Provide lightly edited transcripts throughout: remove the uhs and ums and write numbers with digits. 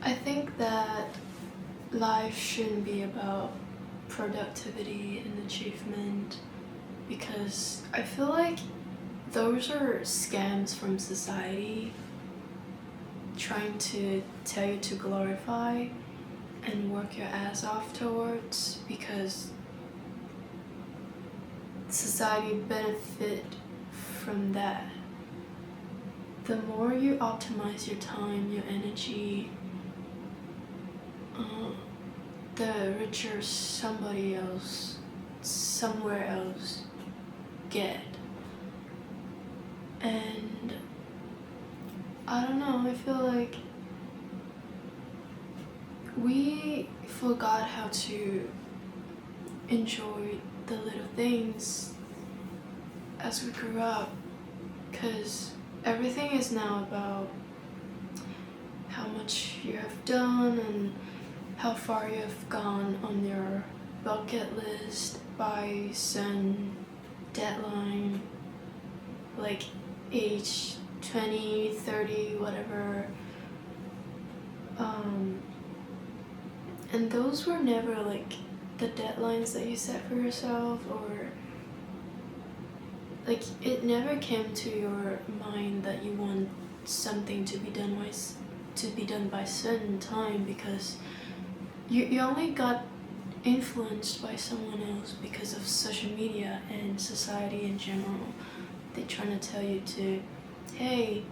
I think that life shouldn't be about productivity and achievement because I feel like those are scams from society trying to tell you to glorify and work your ass off towards because society benefit from that. The more you optimize your time, your energy, the richer somebody else, somewhere else get. And I don't know, I feel like we forgot how to enjoy the little things as we grew up because everything is now about how much you have done and how far you have gone on your bucket list by some deadline, like age 20, 30, whatever. And those were never like the deadlines that you set for yourself, or like it never came to your mind that you want something to be done by certain time because you only got influenced by someone else because of social media and society in general. They're trying to tell you to, hey,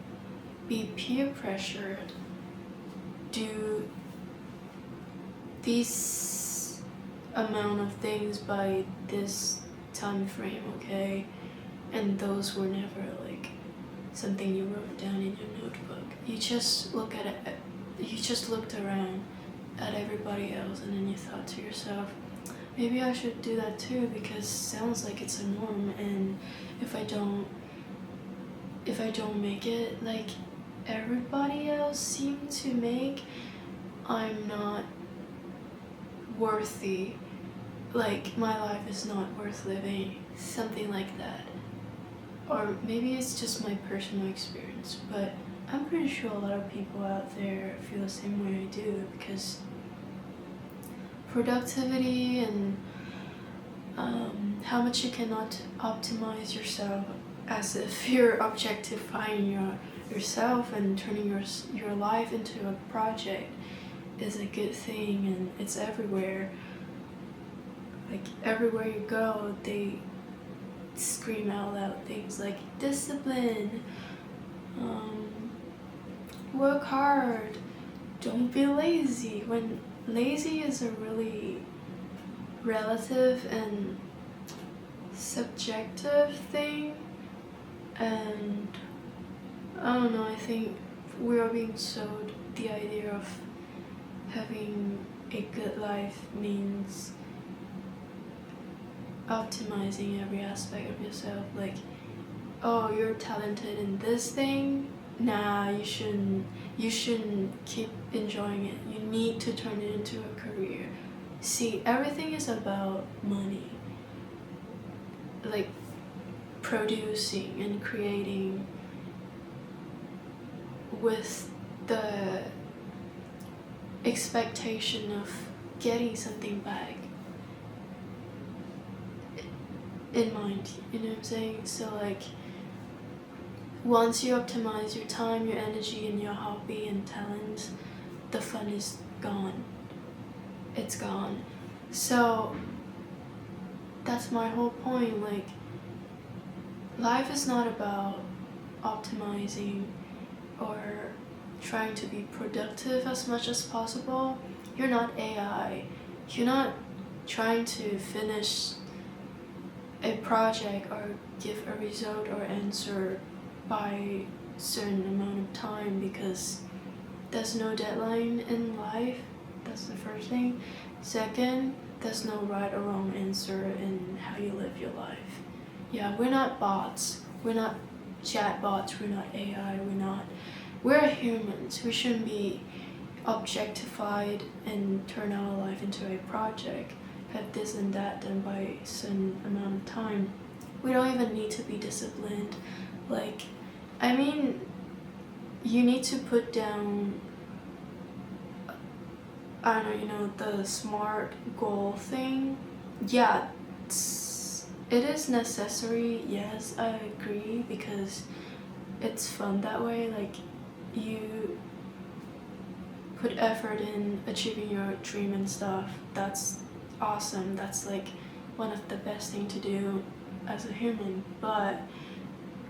be peer pressured, do this amount of things by this time frame, okay? And those were never like something you wrote down in your notebook. You just looked around at everybody else and then you thought to yourself, maybe I should do that too because sounds like it's a norm, and if I don't make it like everybody else seem to make, I'm not worthy, like my life is not worth living, something like that. Or maybe it's just my personal experience, but I'm pretty sure a lot of people out there feel the same way I do because productivity and how much you cannot optimize yourself as if you're objectifying yourself and turning your life into a project is a good thing, and it's everywhere. Like everywhere you go, they scream out loud things like discipline, work hard, don't be lazy, when lazy is a really relative and subjective thing. And I don't know, I think we are being sold the idea of having a good life means optimizing every aspect of yourself. Like, oh, you're talented in this thing, nah, you shouldn't keep enjoying it, you need to turn it into a career. See, everything is about money, like producing and creating with the expectation of getting something back in mind, you know what I'm saying? So like once you optimize your time, your energy, and your hobby and talent, the fun is gone. It's gone. So that's my whole point. Like, life is not about optimizing or trying to be productive as much as possible. You're not AI. You're not trying to finish a project or give a result or answer by certain amount of time because there's no deadline in life. That's the first thing. Second, there's no right or wrong answer in how you live your life. Yeah, we're not bots. We're not chatbots. We're not AI. We're humans. We shouldn't be objectified and turn our life into a project. Have this and that done by a certain amount of time. We don't even need to be disciplined. Like, I mean, you need to put down I don't know, the SMART goal thing. Yeah, it is necessary. Yes, I agree, because it's fun that way. Like, you put effort in achieving your dream and stuff. That's awesome. That's like one of the best thing to do as a human. But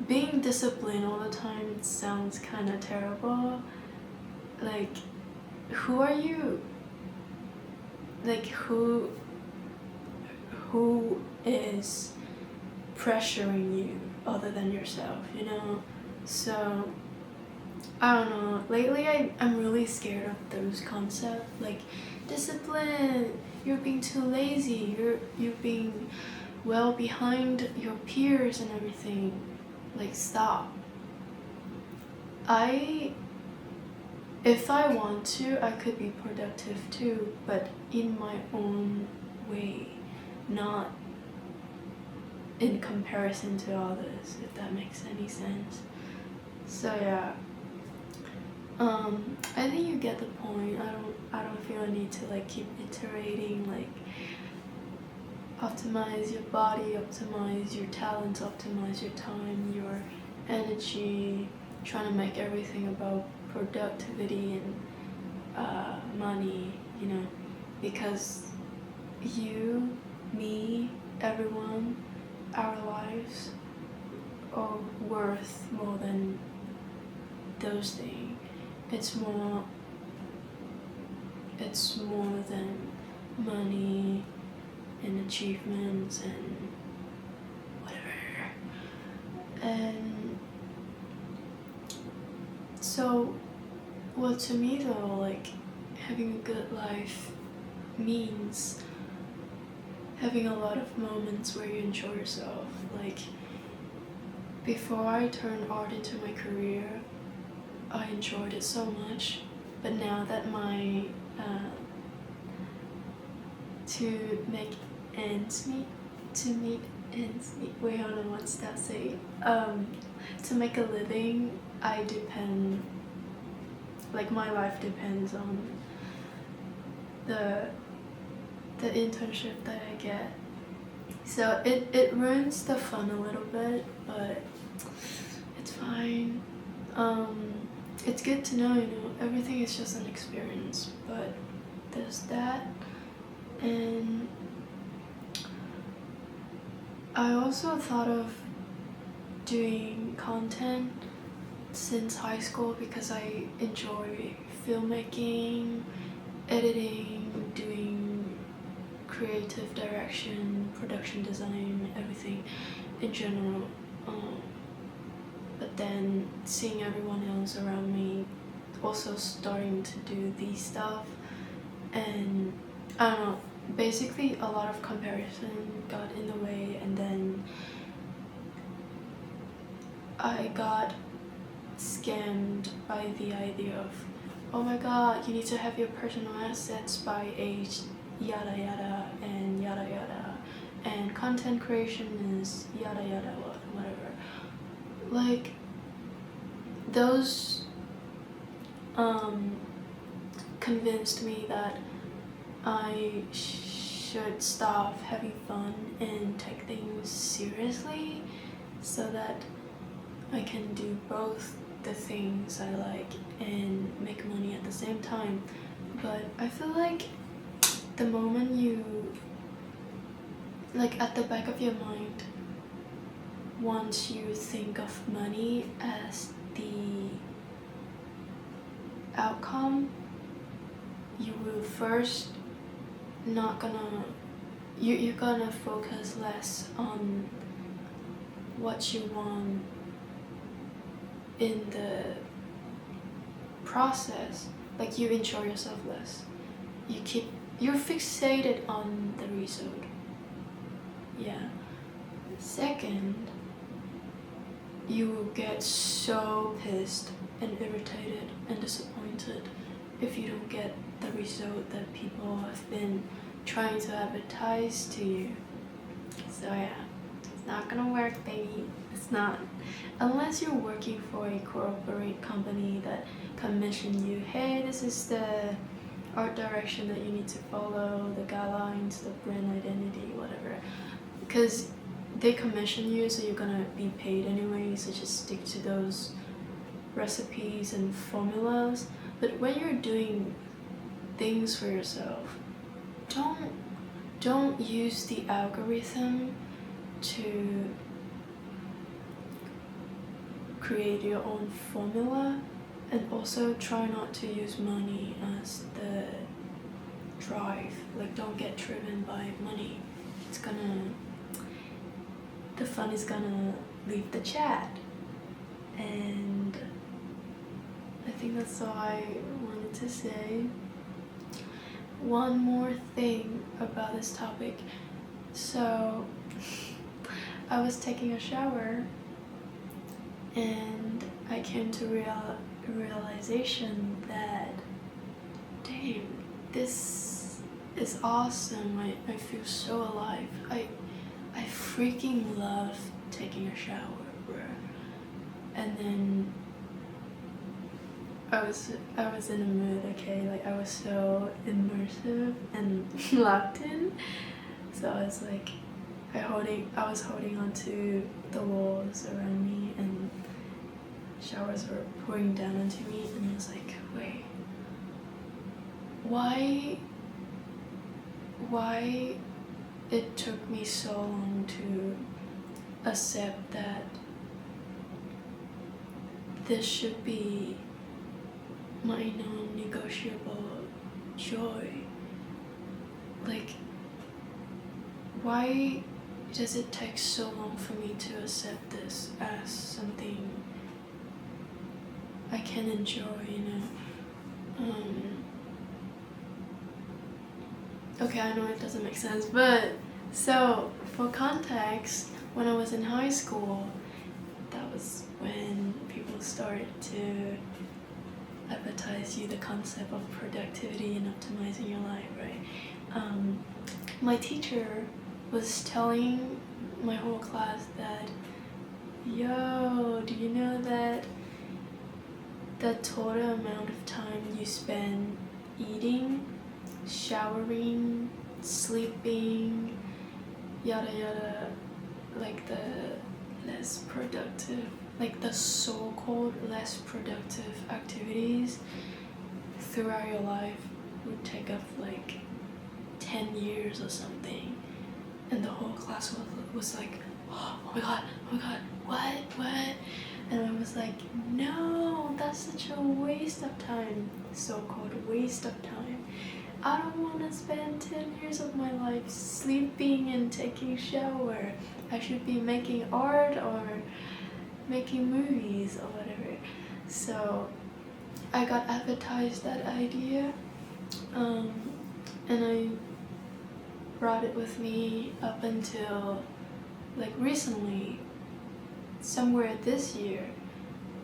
being disciplined all the time sounds kind of terrible. Like, who are you? Like, who is pressuring you other than yourself, So I don't know. Lately, I'm really scared of those concepts, like discipline. You're being too lazy. You're being well behind your peers and everything. Like, stop. If I want to, I could be productive too, but in my own way, not in comparison to others, if that makes any sense. So yeah. I think you get the point. I don't feel a need to like keep iterating, like optimize your body, optimize your talents, optimize your time, your energy, trying to make everything about productivity and money, because you, me, everyone, our lives are worth more than those things. It's more than money and achievements and whatever. And so, well, to me though, like, having a good life means having a lot of moments where you enjoy yourself. Like, before I turned art into my career, I enjoyed it so much, but now that my to make ends meet, wait, hold on, what's that saying? To make a living, I depend, like, my life depends on the internship that I get. So it ruins the fun a little bit, but it's fine. It's good to know, everything is just an experience, but there's that. And I also thought of doing content since high school because I enjoy filmmaking, editing, doing creative direction, production design, everything in general. But then seeing everyone else around me also starting to do these stuff, and I don't know, basically a lot of comparison got in the way, and then I got scammed by the idea of, oh my god, you need to have your personal assets by age yada yada and yada yada, and content creation is yada yada whatever. Like, those convinced me that I should stop having fun and take things seriously so that I can do both the things I like and make money at the same time. But I feel like the moment you, like, at the back of your mind, once you think of money as the outcome, you will first you're gonna focus less on what you want in the process. Like, you enjoy yourself less. You're fixated on the result. Yeah. Second, you will get so pissed and irritated and disappointed if you don't get the result that people have been trying to advertise to you. So yeah, it's not gonna work, baby. It's not. Unless you're working for a corporate company that commission you, hey, this is the art direction that you need to follow, the guidelines, the brand identity, whatever. Because they commission you, so you're gonna be paid anyway, so just stick to those recipes and formulas. But when you're doing things for yourself, don't use the algorithm to create your own formula, and also try not to use money as the drive. Like, don't get driven by money. The fun is gonna leave the chat. And I think that's all I wanted to say. One more thing about this topic. So I was taking a shower and I came to realization that, dang, this is awesome. I feel so alive. I freaking love taking a shower, bro. And then I was in a mood, okay? Like, I was so immersive and locked in. So I was like, I was holding onto the walls around me, and showers were pouring down onto me, and I was like, wait, why it took me so long to accept that this should be my non-negotiable joy. Like, why does it take so long for me to accept this as something I can enjoy, you know? Okay, I know it doesn't make sense, but so for context, when I was in high school, that was when people started to advertise you the concept of productivity and optimizing your life, right? My teacher was telling my whole class that, yo, do you know that the total amount of time you spend eating, showering, sleeping, yada yada, like the less productive, like the so-called less productive activities throughout your life would take up like 10 years or something. And the whole class was like, oh my god, what? And I was like, no, that's such a waste of time, so-called waste of time. I don't want to spend 10 years of my life sleeping and taking shower. I should be making art or making movies or whatever. So I got advertised that idea, and I brought it with me up until like recently, somewhere this year,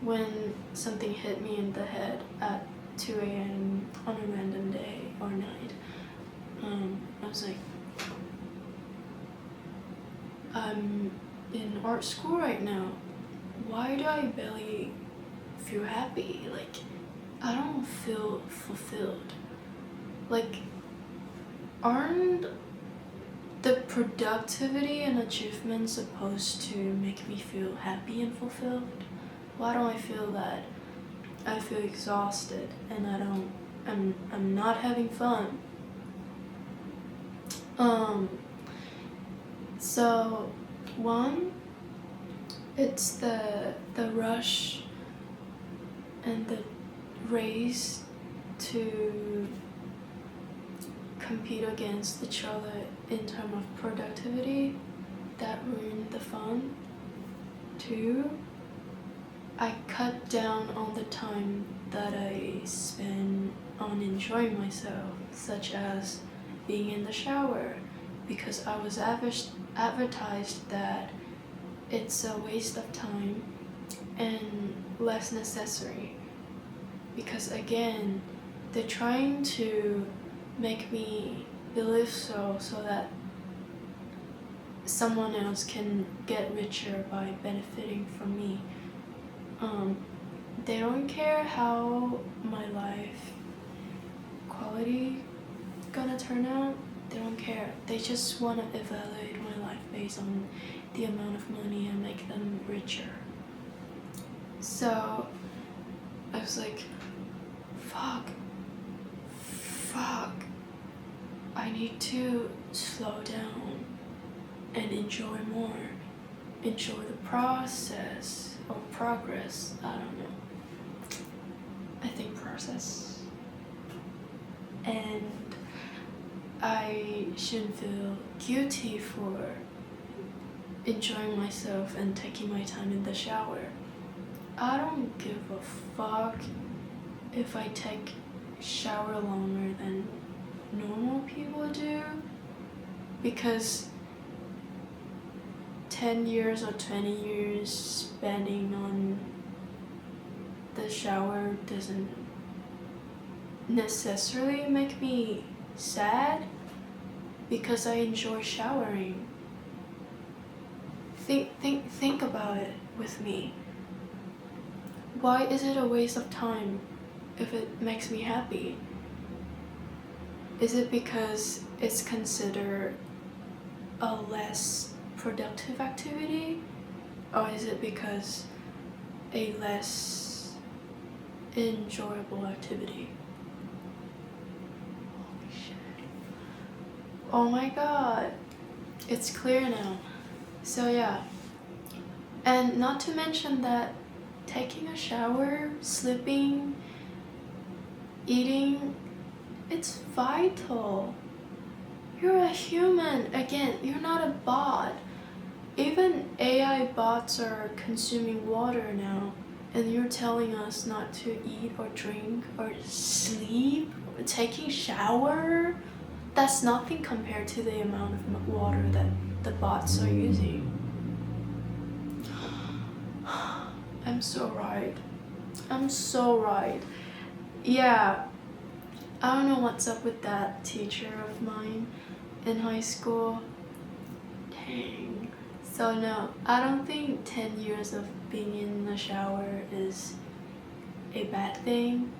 when something hit me in the head at 2 a.m. on a random day or night. I was like, I'm in art school right now. Why do I barely feel happy? Like, I don't feel fulfilled. Like, aren't the productivity and achievement supposed to make me feel happy and fulfilled? Why don't I feel that? I feel exhausted and I'm not having fun. So one, it's the rush and the race to compete against each other in terms of productivity that ruined the fun. Two, I cut down on the time that I spend on enjoying myself, such as being in the shower, because I was advertised that it's a waste of time and less necessary. Because again, they're trying to make me believe so that someone else can get richer by benefiting from me. They don't care how my life quality gonna turn out, they don't care. They just want to evaluate my life based on the amount of money and make them richer. So I was like, fuck, I need to slow down and enjoy more. Enjoy the process or progress. I don't know. I think process. And I shouldn't feel guilty for enjoying myself and taking my time in the shower. I don't give a fuck if I take shower longer than normal people do, because 10 years or 20 years spending on the shower doesn't necessarily make me sad, because I enjoy showering. Think about it with me. Why is it a waste of time if it makes me happy? Is it because it's considered a less productive activity? Or is it because a less enjoyable activity? Holy shit. Oh my god. It's clear now. So yeah. And not to mention that taking a shower, sleeping, eating, it's vital. You're a human. Again, you're not a bot. Even AI bots are consuming water now, and you're telling us not to eat or drink or sleep, or taking shower? That's nothing compared to the amount of water that the bots are using. I'm so right. Yeah, I don't know what's up with that teacher of mine in high school. Dang. So no, I don't think 10 years of being in the shower is a bad thing,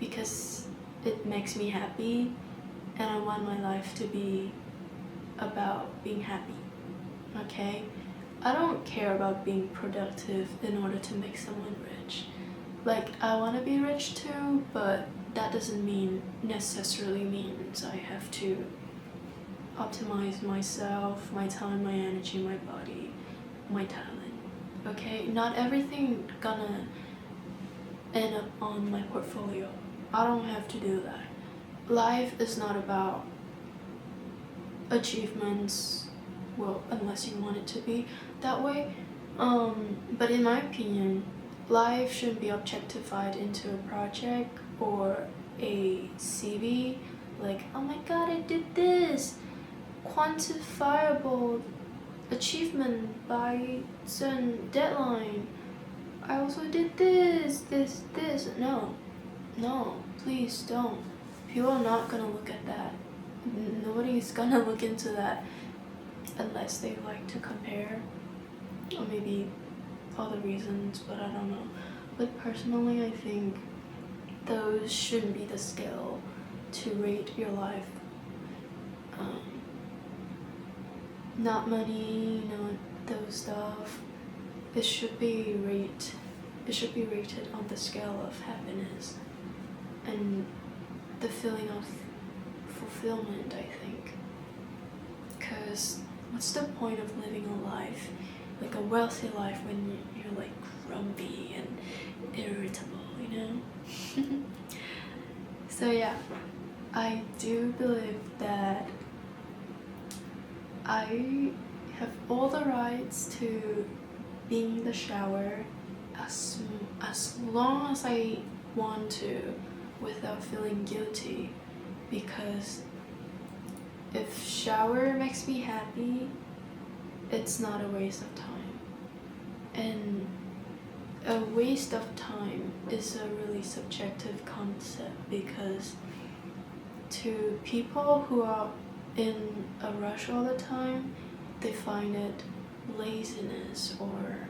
because it makes me happy and I want my life to be about being happy. Okay? I don't care about being productive in order to make someone rich. Like, I want to be rich too, but that doesn't necessarily means I have to optimize myself, my time, my energy, my body, my talent. Okay? Not everything gonna end up on my portfolio. I don't have to do that. Life is not about achievements, well, unless you want it to be that way. But in my opinion, life shouldn't be objectified into a project or a CV. Like, oh my god, I did this! Quantifiable achievement by certain deadline. I also did this. No, please don't. People are not gonna look at that. Nobody's gonna look into that unless they like to compare, or maybe other reasons, but I don't know. But personally, I think those shouldn't be the scale to rate your life. Not money, not those stuff. It should be rated on the scale of happiness and the feeling of fulfillment, I think. Because what's the point of living a life, like a wealthy life, when you're like grumpy and irritable, you know? So yeah, I do believe that I have all the rights to be in the shower as long as I want to, without feeling guilty, because if shower makes me happy, it's not a waste of time. And a waste of time is a really subjective concept, because to people who are in a rush all the time, they find it laziness or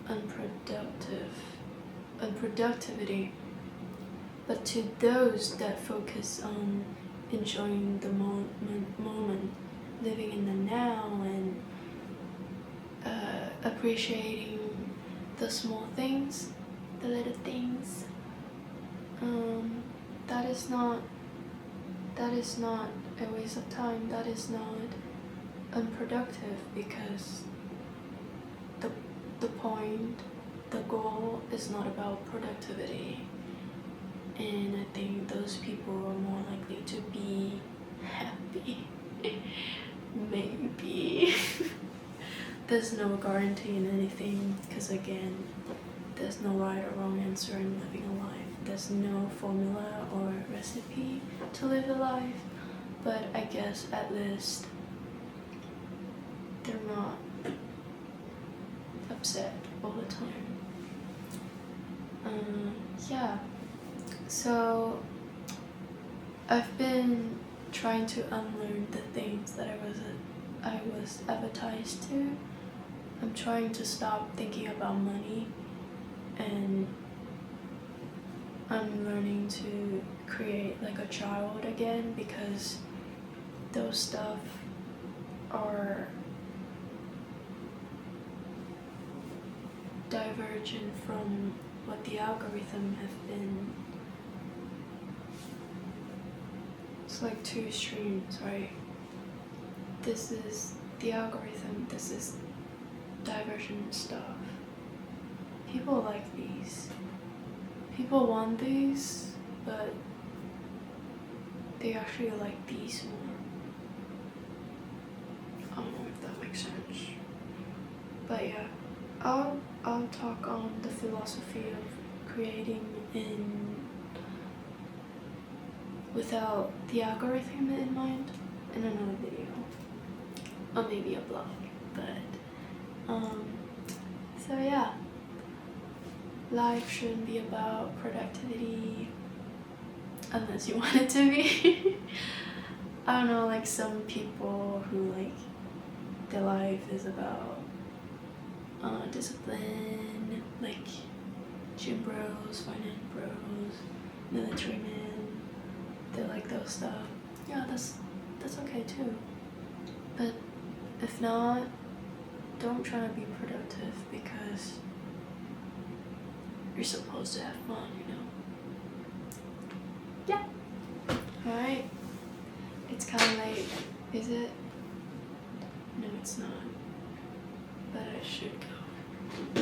unproductivity. But to those that focus on enjoying the moment, living in the now, and appreciating the small things, the little things, that is not a waste of time. That is not unproductive, because the point, the goal is not about productivity. And I think those people are more likely to be happy. Maybe. There's no guarantee in anything, because again, there's no right or wrong answer in living a life. There's no formula or recipe to live a life, but I guess at least they're not upset all the time. Yeah, so I've been trying to unlearn the things that I was advertised to. I'm trying to stop thinking about money, and I'm learning to create like a child again, because those stuff are divergent from what the algorithm have been. It's like two streams, right? This is the algorithm, this is divergent stuff. People like these. People want these, but they actually like these more. I don't know if that makes sense. But yeah, I'll talk on the philosophy of creating without the algorithm in mind in another video, or maybe a blog. But so yeah, life shouldn't be about productivity unless you want it to be. I don't know, like some people who like their life is about discipline, like gym bros, finance bros, military men. They like those stuff. Yeah, that's okay too. But if not, don't try to be productive, because you're supposed to have fun, you know? Yeah. Alright. It's kind of late. Is it? No, it's not. But I should go.